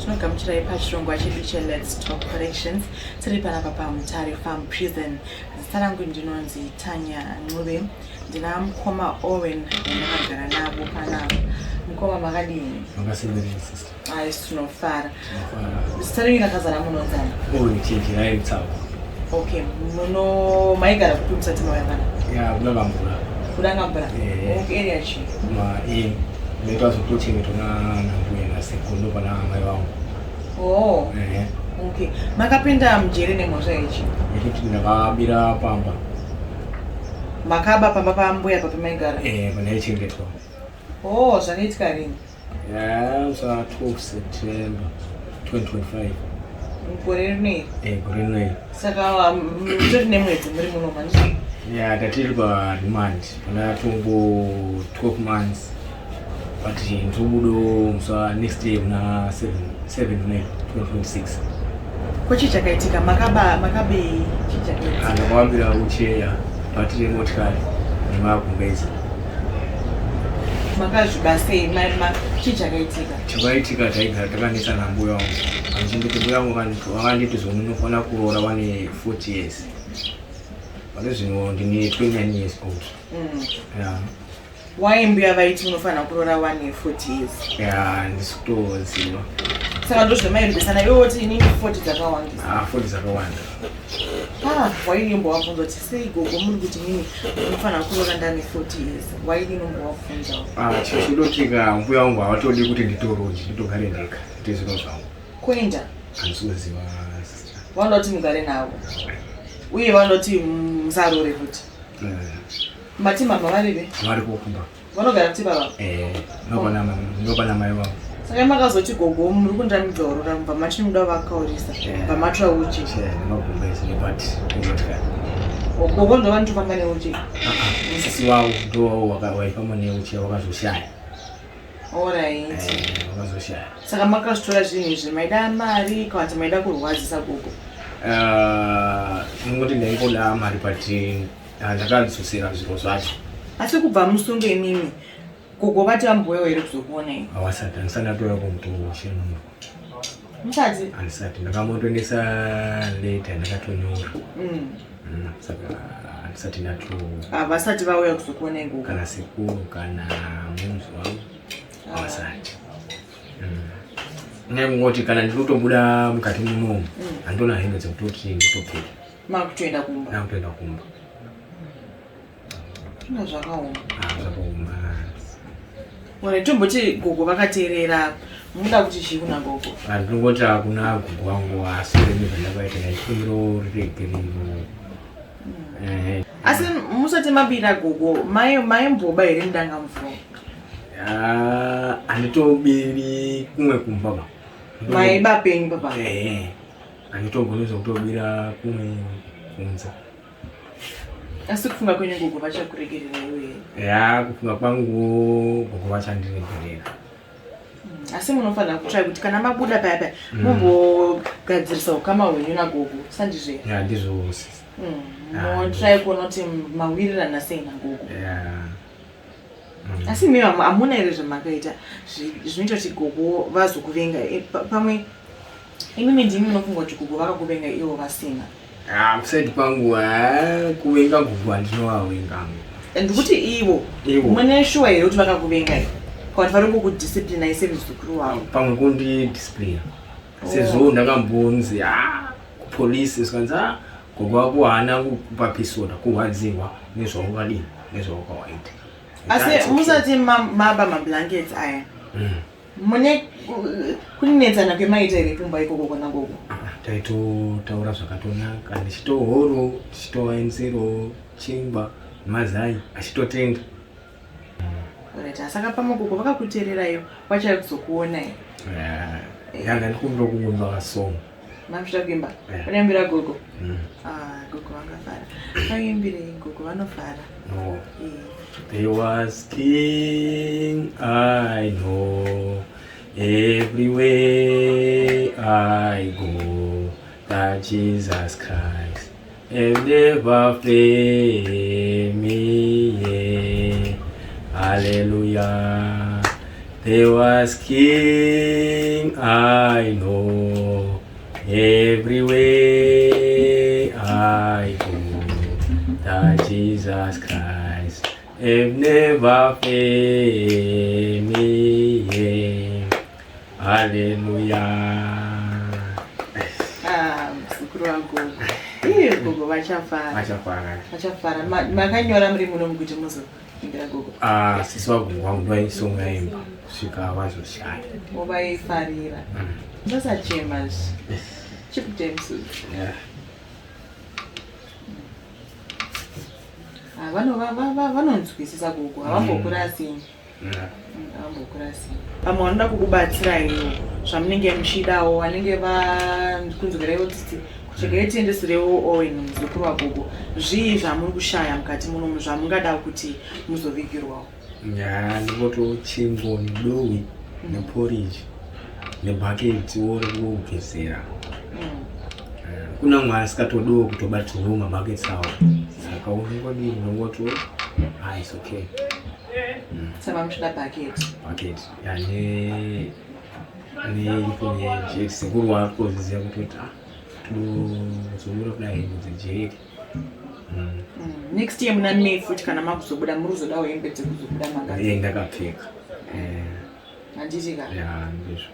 tinogamuchirai pachirongwa chedu cheLet's Talk Corrections tiri panapa paMutare Farm Prison. Zita rangu ndinonzi Tanya Ncube, ndina mukoma Owen ndakagara navo panapa. Mukoma makadini? Makaseverera sister. Ai tinofara. Zita renyu rakazara munonzana? Chinjirai Mutsavu. Okay, muno maigara kupi musati mawayangana? Ya kulangambura. Kulangambura? Okay, area chi? Ndinoitwa zvekutochengetwa nambuya nasekuru pana amai vangu. Oh. Okay. Makapinda mujere nemhosva ichi? Yekuti ndakabira pamba. Makaba pamba pambuya papamaigara? Panaichengetwa. Oh, zvakaitika rini? Sa 12 September 2025. Mukore rineri? Gore rineri. Saka mutori nemwedzi muri muno manzi? Tatiri paremand pana tongo 12 months. But ntobudo next year na 7 May 2026. Kochi chakaitika makabe chichakaitika? Ndakawambira ucheya patiri motikari nemagumbezi. Makazvibasei chichakaitika? Chakaitika taigara takanisa nambuya wangu. Andichinditi mbuya wangu wakanditi unofana kuroora wane 40 years. Pano zvino ndine 29 years old. Why mbuya vaiti unofana kuroora wane 40 years? Ndisi kutoziva. Saka ndozvemairipesana yoti inini 40 dzakawandisa? 40 dzakawanda. Waimbovabvunza kuti sei gogo muri kuti mini unofana kuroora ndane 40 years? Waimbovabvunza? Chichidotika mbuya wangu havatodi kuti nditoroji nditogare ndega kuti zvino zvangu. Kuenda? Handisukuziva. Vanoti mugare navo uye vanoti musarore kuti? Mati mama varive? Vari kokumba. Vanogara kuti baba? Ndopana mai vangu. Saka makazoti gogo muri kundamidzaurora mubva mati muda vakaurisa mubva matsva uchi? Nemagumbezi nepati nemotikari. Gogo ndova nditofamba neuchi? Sisi wavo ndo waifamba neuchi wakazoshaya. Alright. Wakazoshaya. Saka makazvitora zvinhu izvi maida mari kana kuti maida kurwadzisa gogo? Ningoti ndaingoda mari pati ndakadzosera zviro zvacho. Asi kubva musunge imimi gogo vati vamboyo here kuzokuonai? Hawasati, handisati ndatoya kumutongo shenumba. Musati? Handisati, ndakamotonesa leta ndakatonyora. Saka handisati ndato. Havasati vauya kuzokuonai gogo? Kana sekuru kana munzi wangu. Hawasati. Ngoti kana ndinotobuda mukati munomu handona hembe dzekutoti nditopfeka. Makutoenda kumba? Ndakutoenda kumba. Zvina zvakaoma. Zvakaoma. Ora tomboti gogo vakateerera muda kuti chii kuna gogo? Ndinongoti kuna gogo wangu asure nezvandakaita ndaikumbiro riregerero. Asi musati mabira gogo maimboba here mudangamvura? Handitobiri kumwe kumba ba. Maiba penyu papa? Handitogoniza kutobira kumwe kunze. Asi kufunga kwenyu gogo vachakuregerera iwe? Kufunga kwangu gogo vachandiregerera. Asi munofana kutrai kuti kana mabuda paya mumbogadzirisa ukama hwenyu nagogo, sandizve? Ndizvose. Motrai kuona kuti mawirirana sei nagogo? Asi mimi hamuna here zvamakaita zvinoita kuti gogo vazokuvenga? Pamwe imimi ndimi munofunga kuti gogo vakakuvenga ivo vasina? Kusaidi kwangu kuvenga gogo handinovavengangu. Ndikuti ivo mune shuwa here kuti vakakuvenga here? Kana vari kukudisciplinai semuzukuru wavo? Pamwe kundidisciplina sezvo ndakambonzi kupolisi zikanzi gogo wako haana kupa pisoda kurwadziwa nezvaukadini nezvaukawaita. Asi musati maba mablankets aya mune kuninetsana kwemaita here pumba ikoko kona gogo? Taitotaura zvakatonaka ndichitohoro tichitowainziro chingwa mazai achitotenda. Saka pamwe gogo vakakuteererayo vachai kuzokuonai? Yanga ndikumbira kuimba kasongo. Makusvika kuimba? Unaimbira gogo? Gogo vangafara. Vaimbirei gogo vanofara? There was king I know, everywhere I go, that Jesus Christ have never failed me. Hallelujah. There was king I know, everywhere I go, that Jesus Christ have never failed me. Hallelujah. Msukuru wa gogo. Iyo gogo vachafara. Makanyora muri muno mukuti muzo ingira gogo. Sisi wangu waisonga imba. Swika wazoshaya. Wabaifarira. Sasa chambers. Chip James. Yeah. Vanonzwisisa gogo. Avambokurasi. Vamwe kukubatsira iyo zvamunenge muchidawo vanenge vakunzwirewo kuti kuchekere tiendesirewo Owen muzukuru wagogo zvii zvamuri kushaya mukati munomu zvamungada kuti muzovigirwawo? Ndingoto chingo nedowi neporridge nebhaketi wori kugezera. Kuna mwe asikatodowo kutobatsirawo mabhaketi awo saka unongoto it's okay. Saba mshida bucket. Yani kwenye jeti seguru wako zizia kututa tuzungura kudai muzijeri. Next year muna futi kana makuzobuda muruzoda wembe dzekuzobuda magari. Ndakapfeka. Andizika. Ndizvo.